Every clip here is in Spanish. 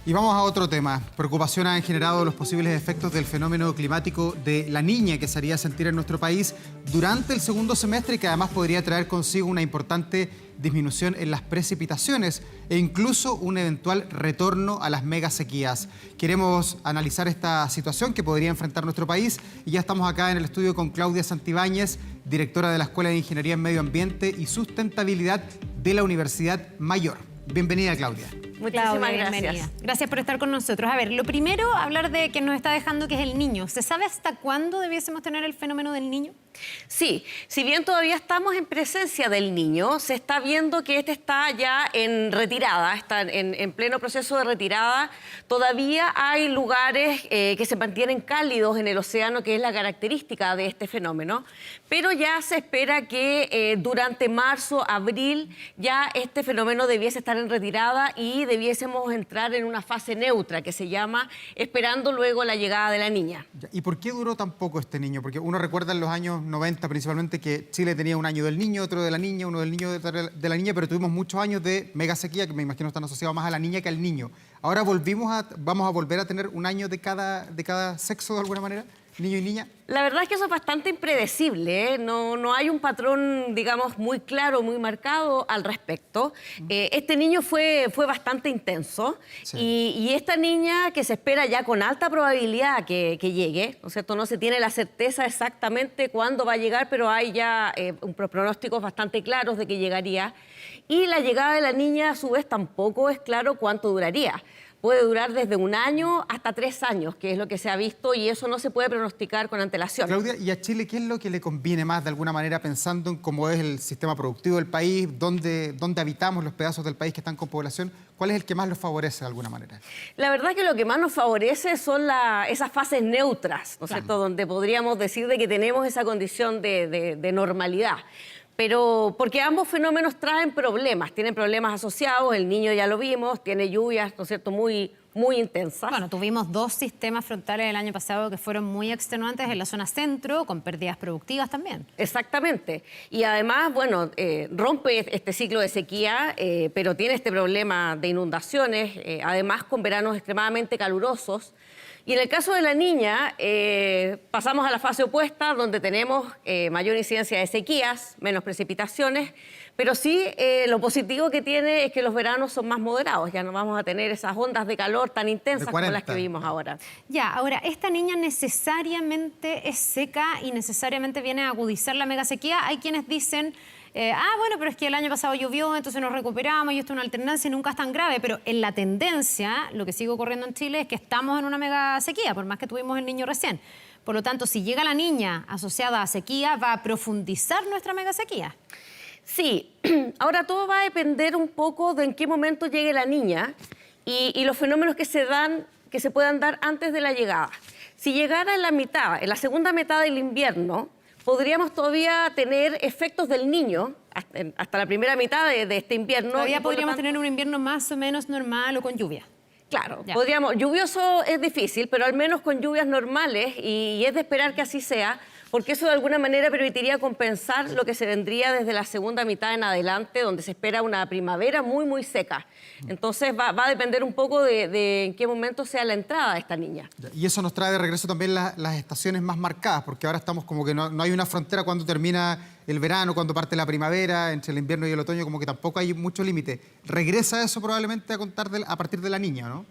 Y vamos a otro tema. Preocupación han generado los posibles efectos del fenómeno climático de La Niña que se haría sentir en nuestro país durante el segundo semestre y que además podría traer consigo una importante disminución en las precipitaciones e incluso un eventual retorno a las mega sequías. Queremos analizar esta situación que podría enfrentar nuestro país y ya estamos acá en el estudio con Claudia Santibáñez, directora de la Escuela de Ingeniería en Medio Ambiente y Sustentabilidad de la Universidad Mayor. Bienvenida, Claudia. Muchísimas gracias. Gracias por estar con nosotros. A ver, lo primero, hablar de que nos está dejando, que es el niño. ¿Se sabe hasta cuándo debiésemos tener el fenómeno del niño? Sí, si bien todavía estamos en presencia del niño, se está viendo que este está ya en retirada, está en pleno proceso de retirada. Todavía hay lugares que se mantienen cálidos en el océano, que es la característica de este fenómeno, pero ya se espera que durante marzo, abril, ya este fenómeno debiese estar en retirada y debiésemos entrar en una fase neutra, que se llama esperando luego la llegada de la niña. ¿Y por qué duró tan poco este niño? Porque uno recuerda en los años 90 principalmente que Chile tenía un año del niño, otro de la niña, uno del niño de la niña, pero tuvimos muchos años de mega sequía que me imagino están asociados más a la niña que al niño. Ahora vamos a volver a tener un año de cada sexo de alguna manera, niño y niña. La verdad es que eso es bastante impredecible, ¿eh? No hay un patrón, digamos, muy claro, muy marcado al respecto. Este niño fue bastante intenso, sí. y esta niña que se espera ya con alta probabilidad que llegue, ¿no es cierto? No se tiene la certeza exactamente cuándo va a llegar, pero hay ya pronósticos bastante claros de que llegaría. Y la llegada de la niña, a su vez, tampoco es claro cuánto duraría. Puede durar desde 1 año hasta 3 años, que es lo que se ha visto, y eso no se puede pronosticar con antelación. Claudia, ¿y a Chile qué es lo que le conviene más, de alguna manera, pensando en cómo es el sistema productivo del país, dónde habitamos, los pedazos del país que están con población? ¿Cuál es el que más los favorece, de alguna manera? La verdad es que lo que más nos favorece son esas fases neutras, ¿no es cierto? Donde podríamos decir de que tenemos esa condición de normalidad. Pero porque ambos fenómenos traen problemas, tienen problemas asociados, el niño ya lo vimos, tiene lluvias, ¿no es cierto?, muy intensas. Bueno, tuvimos 2 sistemas frontales el año pasado que fueron muy extenuantes en la zona centro, con pérdidas productivas también. Exactamente. Y además, bueno, rompe este ciclo de sequía, pero tiene este problema de inundaciones, además con veranos extremadamente calurosos. Y en el caso de la niña, pasamos a la fase opuesta, donde tenemos mayor incidencia de sequías, menos precipitaciones, pero sí lo positivo que tiene es que los veranos son más moderados, ya no vamos a tener esas ondas de calor tan intensas como las que vimos ahora. Ya, ahora, ¿esta niña necesariamente es seca y necesariamente viene a agudizar la megasequía? Hay quienes dicen... bueno, pero es que el año pasado llovió, entonces nos recuperamos y esto es una alternancia y nunca es tan grave. Pero en la tendencia, lo que sigue ocurriendo en Chile es que estamos en una mega sequía, por más que tuvimos el niño recién. Por lo tanto, si llega la niña asociada a sequía, ¿va a profundizar nuestra mega sequía? Sí, ahora todo va a depender un poco de en qué momento llegue la niña y los fenómenos que se puedan dar antes de la llegada. Si llegara en la segunda mitad del invierno, podríamos todavía tener efectos del niño hasta la primera mitad de este invierno. Todavía podríamos tener un invierno más o menos normal o con lluvia. Claro, podríamos. Lluvioso es difícil, pero al menos con lluvias normales, y es de esperar que así sea, porque eso de alguna manera permitiría compensar lo que se vendría desde la segunda mitad en adelante, donde se espera una primavera muy seca. Entonces va a depender un poco de en qué momento sea la entrada de esta niña. Y eso nos trae de regreso también las estaciones más marcadas, porque ahora estamos como que no hay una frontera cuando termina el verano, cuando parte la primavera, entre el invierno y el otoño, como que tampoco hay mucho límite. ¿Regresa eso probablemente a partir de la niña, no?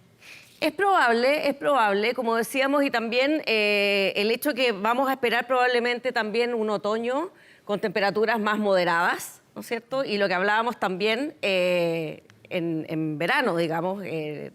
Es probable, como decíamos, y también el hecho que vamos a esperar probablemente también un otoño con temperaturas más moderadas, ¿no es cierto? Y lo que hablábamos también en verano, digamos,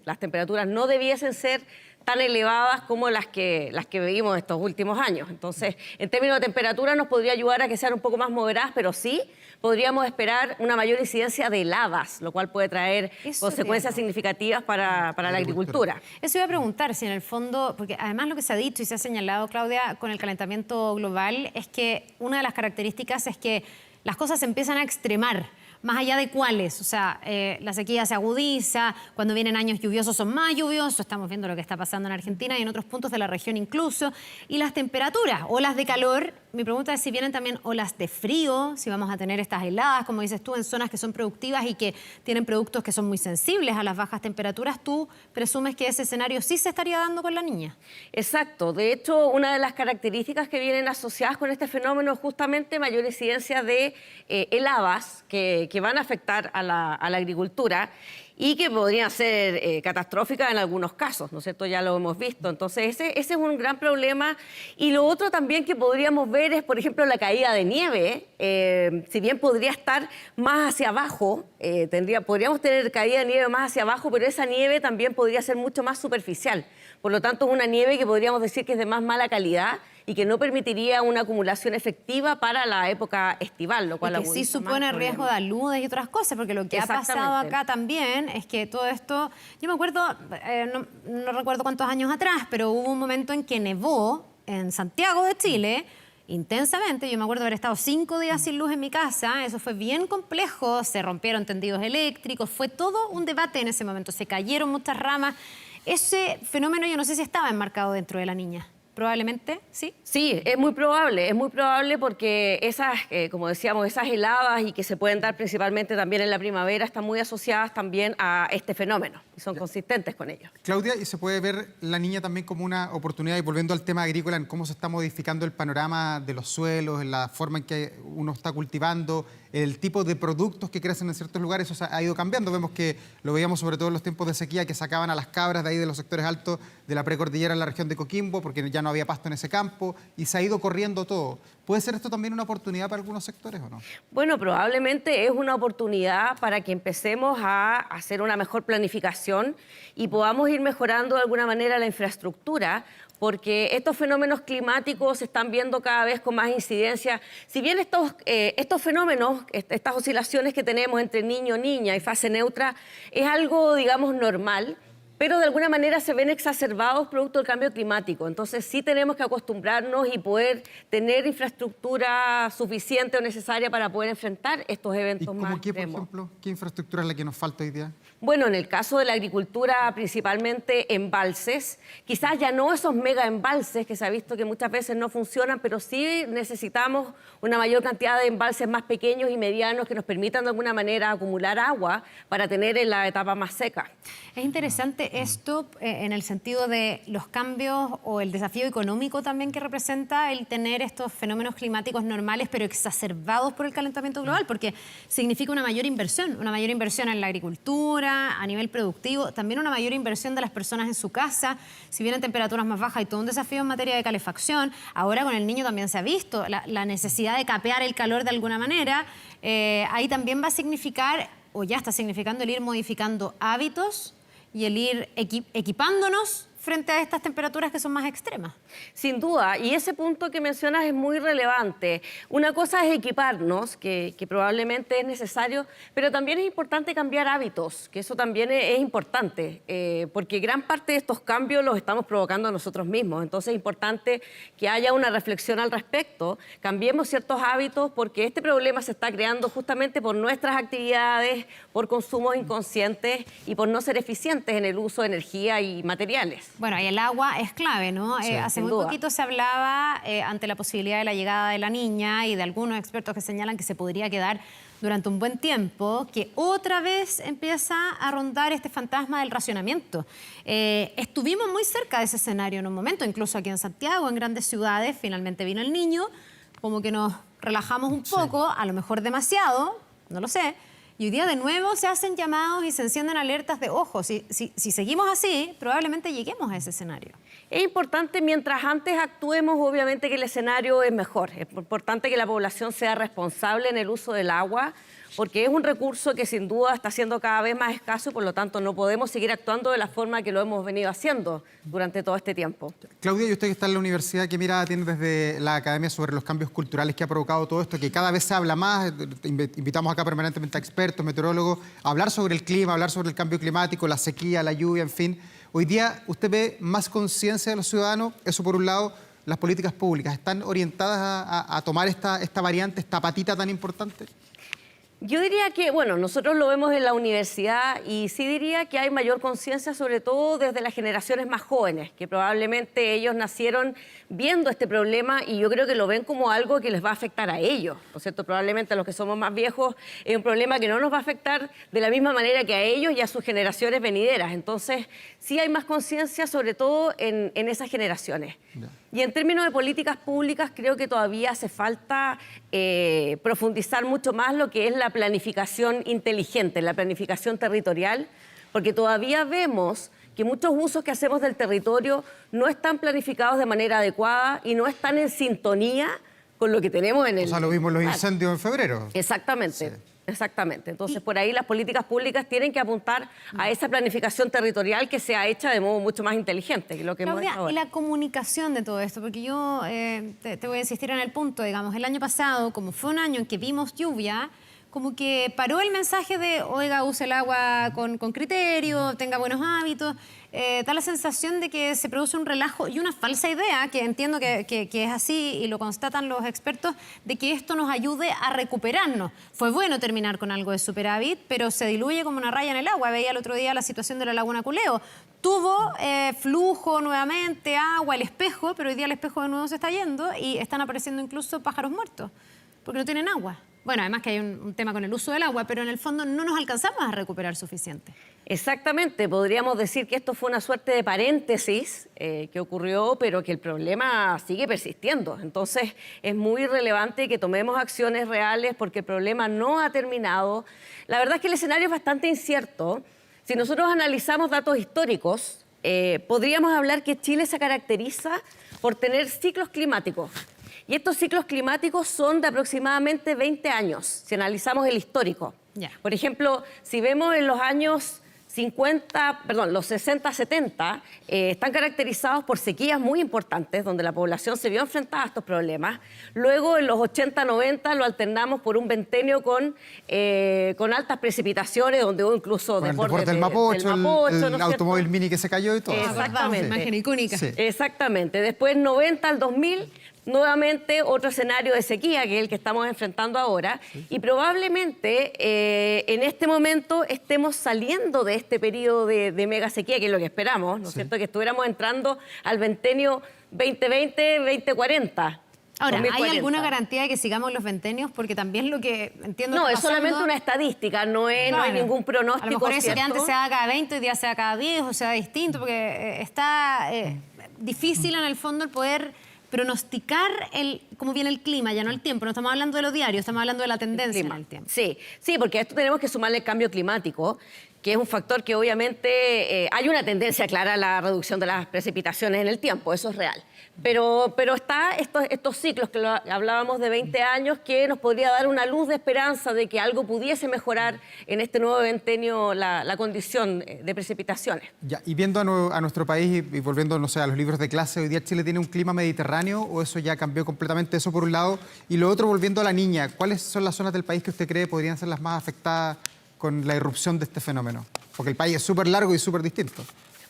las temperaturas no debiesen ser tan elevadas como las que vivimos estos últimos años. Entonces, en términos de temperatura nos podría ayudar a que sean un poco más moderadas, pero sí podríamos esperar una mayor incidencia de heladas, lo cual puede traer consecuencias significativas para la agricultura. Eso iba a preguntar, si en el fondo, porque además lo que se ha dicho y se ha señalado, Claudia, con el calentamiento global, es que una de las características es que las cosas se empiezan a extremar. más allá de cuáles. O sea, la sequía se agudiza, cuando vienen años lluviosos son más lluviosos, estamos viendo lo que está pasando en Argentina y en otros puntos de la región incluso. Y las temperaturas, olas de calor, mi pregunta es si vienen también olas de frío, si vamos a tener estas heladas, como dices tú, en zonas que son productivas y que tienen productos que son muy sensibles a las bajas temperaturas. ¿Tú presumes que ese escenario sí se estaría dando con la niña? Exacto. De hecho, una de las características que vienen asociadas con este fenómeno es justamente mayor incidencia de heladas que van a afectar a la agricultura y que podrían ser catastróficas en algunos casos, ¿no es cierto? Ya lo hemos visto. Entonces, ese es un gran problema. Y lo otro también que podríamos ver es, por ejemplo, la caída de nieve. Si bien podría estar más hacia abajo, podríamos tener caída de nieve más hacia abajo, pero esa nieve también podría ser mucho más superficial. Por lo tanto, es una nieve que podríamos decir que es de más mala calidad y que no permitiría una acumulación efectiva para la época estival, lo cual y que sí supone riesgo de aludes y otras cosas, porque lo que ha pasado acá también es que todo esto, yo me acuerdo, no recuerdo cuántos años atrás, pero hubo un momento en que nevó en Santiago de Chile intensamente. Yo me acuerdo haber estado 5 días sin luz en mi casa, eso fue bien complejo, se rompieron tendidos eléctricos, fue todo un debate en ese momento, se cayeron muchas ramas. Ese fenómeno yo no sé si estaba enmarcado dentro de la niña. Probablemente, ¿sí? Sí, es muy probable porque esas, como decíamos, esas heladas y que se pueden dar principalmente también en la primavera están muy asociadas también a este fenómeno y son consistentes con ello. Claudia, ¿y se puede ver la niña también como una oportunidad? Y volviendo al tema agrícola, en cómo se está modificando el panorama de los suelos, en la forma en que uno está cultivando, el tipo de productos que crecen en ciertos lugares, eso ha ido cambiando. Vemos que lo veíamos sobre todo en los tiempos de sequía, que sacaban a las cabras de ahí de los sectores altos de la precordillera en la región de Coquimbo, porque ya no había pasto en ese campo, y se ha ido corriendo todo. ¿Puede ser esto también una oportunidad para algunos sectores o no? Bueno, probablemente es una oportunidad para que empecemos a hacer una mejor planificación y podamos ir mejorando de alguna manera la infraestructura, porque estos fenómenos climáticos se están viendo cada vez con más incidencia. Si bien estos fenómenos, estas oscilaciones que tenemos entre niño, niña y fase neutra, es algo, digamos, normal, pero de alguna manera se ven exacerbados producto del cambio climático. Entonces sí tenemos que acostumbrarnos y poder tener infraestructura suficiente o necesaria para poder enfrentar estos eventos más extremos. ¿Y por ejemplo, qué infraestructura es la que nos falta hoy día? Bueno, en el caso de la agricultura, principalmente embalses, quizás ya no esos mega embalses que se ha visto que muchas veces no funcionan, pero sí necesitamos una mayor cantidad de embalses más pequeños y medianos que nos permitan de alguna manera acumular agua para tener en la etapa más seca. Es interesante esto en el sentido de los cambios o el desafío económico también que representa el tener estos fenómenos climáticos normales pero exacerbados por el calentamiento global, porque significa una mayor inversión en la agricultura, a nivel productivo, también una mayor inversión de las personas en su casa. Si vienen temperaturas más bajas, hay todo un desafío en materia de calefacción. Ahora con el niño también se ha visto la necesidad de capear el calor de alguna manera. Ahí también va a significar, o ya está significando, el ir modificando hábitos y el ir equipándonos frente a estas temperaturas que son más extremas. Sin duda, y ese punto que mencionas es muy relevante. Una cosa es equiparnos, que probablemente es necesario, pero también es importante cambiar hábitos, que eso también es importante, porque gran parte de estos cambios los estamos provocando nosotros mismos. Entonces es importante que haya una reflexión al respecto, cambiemos ciertos hábitos, porque este problema se está creando justamente por nuestras actividades, por consumos inconscientes y por no ser eficientes en el uso de energía y materiales. Bueno, y el agua es clave, ¿no? Sí, hace muy poquito se hablaba ante la posibilidad de la llegada de la niña y de algunos expertos que señalan que se podría quedar durante un buen tiempo, que otra vez empieza a rondar este fantasma del racionamiento. Estuvimos muy cerca de ese escenario en un momento, incluso aquí en Santiago, en grandes ciudades, finalmente vino el niño, como que nos relajamos un poco, a lo mejor demasiado, no lo sé. Y hoy día de nuevo se hacen llamados y se encienden alertas de ojo. Si seguimos así, probablemente lleguemos a ese escenario. Es importante, mientras antes actuemos, obviamente que el escenario es mejor. Es importante que la población sea responsable en el uso del agua, porque es un recurso que sin duda está siendo cada vez más escaso y por lo tanto no podemos seguir actuando de la forma que lo hemos venido haciendo durante todo este tiempo. Claudia, y usted que está en la universidad, ¿qué mirada tiene desde la academia sobre los cambios culturales que ha provocado todo esto? Que cada vez se habla más, invitamos acá permanentemente a expertos, meteorólogos, a hablar sobre el clima, a hablar sobre el cambio climático, la sequía, la lluvia, en fin. Hoy día, ¿usted ve más conciencia de los ciudadanos? Eso por un lado. ¿Las políticas públicas están orientadas a tomar esta variante, esta patita tan importante? Yo diría que, bueno, nosotros lo vemos en la universidad y sí diría que hay mayor conciencia, sobre todo desde las generaciones más jóvenes, que probablemente ellos nacieron viendo este problema y yo creo que lo ven como algo que les va a afectar a ellos, ¿no es cierto? Probablemente a los que somos más viejos es un problema que no nos va a afectar de la misma manera que a ellos y a sus generaciones venideras. Entonces, sí hay más conciencia, sobre todo en esas generaciones. Yeah. Y en términos de políticas públicas, creo que todavía hace falta profundizar mucho más lo que es la planificación inteligente, la planificación territorial, porque todavía vemos que muchos usos que hacemos del territorio no están planificados de manera adecuada y no están en sintonía con lo que tenemos en el... O sea, lo vimos los incendios en febrero. Exactamente. Sí. Exactamente. Entonces, por ahí las políticas públicas tienen que apuntar a esa planificación territorial que sea hecha de modo mucho más inteligente que lo que hemos hecho ahora. Y la comunicación de todo esto, porque yo te voy a insistir en el punto, digamos, el año pasado, como fue un año en que vimos lluvia, como que paró el mensaje de, oiga, use el agua con criterio, tenga buenos hábitos. Da la sensación de que se produce un relajo y una falsa idea, que entiendo que es así y lo constatan los expertos, de que esto nos ayude a recuperarnos. Fue bueno terminar con algo de superávit, pero se diluye como una raya en el agua. Veía el otro día la situación de la Laguna Culeo. Tuvo flujo nuevamente, agua, el espejo, pero hoy día el espejo de nuevo se está yendo y están apareciendo incluso pájaros muertos, porque no tienen agua. Bueno, además que hay un tema con el uso del agua, pero en el fondo no nos alcanzamos a recuperar suficiente. Exactamente, podríamos decir que esto fue una suerte de paréntesis que ocurrió, pero que el problema sigue persistiendo. Entonces, es muy relevante que tomemos acciones reales porque el problema no ha terminado. La verdad es que el escenario es bastante incierto. Si nosotros analizamos datos históricos, podríamos hablar que Chile se caracteriza por tener ciclos climáticos. Y estos ciclos climáticos son de aproximadamente 20 años, si analizamos el histórico. Yeah. Por ejemplo, si vemos en los años los 60, 70, están caracterizados por sequías muy importantes, donde la población se vio enfrentada a estos problemas. Luego, en los 80, 90, lo alternamos por un ventenio con altas precipitaciones, donde hubo incluso deporte del Mapocho, el automóvil mini que se cayó y todo. Exactamente. Imagen icónica. Sí. Exactamente. Después, 90 al 2000... nuevamente otro escenario de sequía, que es el que estamos enfrentando ahora, sí. Y probablemente en este momento estemos saliendo de este periodo de mega sequía, que es lo que esperamos, ¿no es cierto? Que estuviéramos entrando al ventenio 2020-2040. Ahora, 2040. ¿Hay alguna garantía de que sigamos los ventenios? Porque también lo que entiendo no, que es solamente una estadística, no hay ningún pronóstico. A lo mejor eso que antes se haga cada 20, hoy día sea cada 10, o sea distinto, porque está difícil en el fondo el poder pronosticar cómo viene el clima, ya no el tiempo. No estamos hablando de lo diario, estamos hablando de la tendencia en el tiempo. Sí, porque a esto tenemos que sumarle el cambio climático, que es un factor que obviamente hay una tendencia clara a la reducción de las precipitaciones en el tiempo, eso es real. Pero está estos ciclos que hablábamos de 20 años que nos podría dar una luz de esperanza de que algo pudiese mejorar en este nuevo ventenio la condición de precipitaciones. Ya, y viendo a nuestro país y volviendo, no sé, a los libros de clase, ¿hoy día Chile tiene un clima mediterráneo o eso ya cambió completamente? Eso por un lado. Y lo otro, volviendo a la niña, ¿cuáles son las zonas del país que usted cree podrían ser las más afectadas con la irrupción de este fenómeno? Porque el país es súper largo y súper distinto.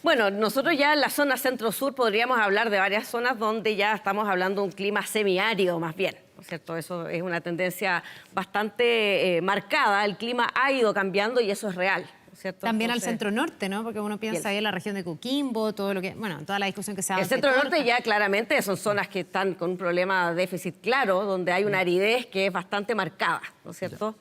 Bueno, nosotros ya en la zona centro-sur podríamos hablar de varias zonas donde ya estamos hablando de un clima semiárido más bien, ¿no es cierto? Eso es una tendencia bastante marcada, el clima ha ido cambiando y eso es real, ¿no es cierto? También entonces, al centro-norte, ¿no? Porque uno piensa ahí en la región de Coquimbo, todo lo que, bueno, toda la discusión que se ha dado. El centro-norte ya claramente son zonas que están con un problema de déficit claro, donde hay una aridez que es bastante marcada, ¿no es cierto?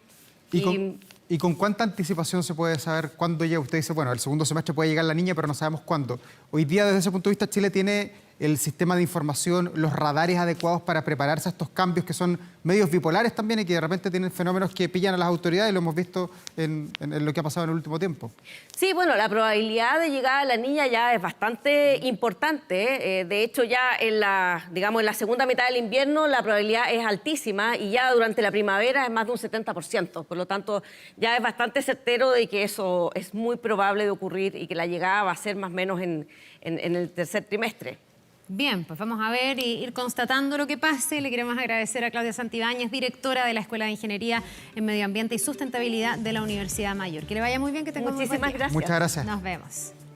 ¿Y con cuánta anticipación se puede saber cuándo llega? Usted dice, bueno, el segundo semestre puede llegar la niña, pero no sabemos cuándo. Hoy día, desde ese punto de vista, Chile tiene el sistema de información, los radares adecuados para prepararse a estos cambios que son medios bipolares también y que de repente tienen fenómenos que pillan a las autoridades, y lo hemos visto en lo que ha pasado en el último tiempo. Sí, bueno, la probabilidad de llegar a la niña ya es bastante importante. De hecho, ya en la segunda mitad del invierno la probabilidad es altísima y ya durante la primavera es más de un 70%. Por lo tanto, ya es bastante certero de que eso es muy probable de ocurrir y que la llegada va a ser más o menos en el tercer trimestre. Bien, pues vamos a ver y ir constatando lo que pase. Le queremos agradecer a Claudia Santibáñez, directora de la Escuela de Ingeniería en Medio Ambiente y Sustentabilidad de la Universidad Mayor. Que le vaya muy bien, que tenga muchísimas gracias. Muchas gracias. Nos vemos.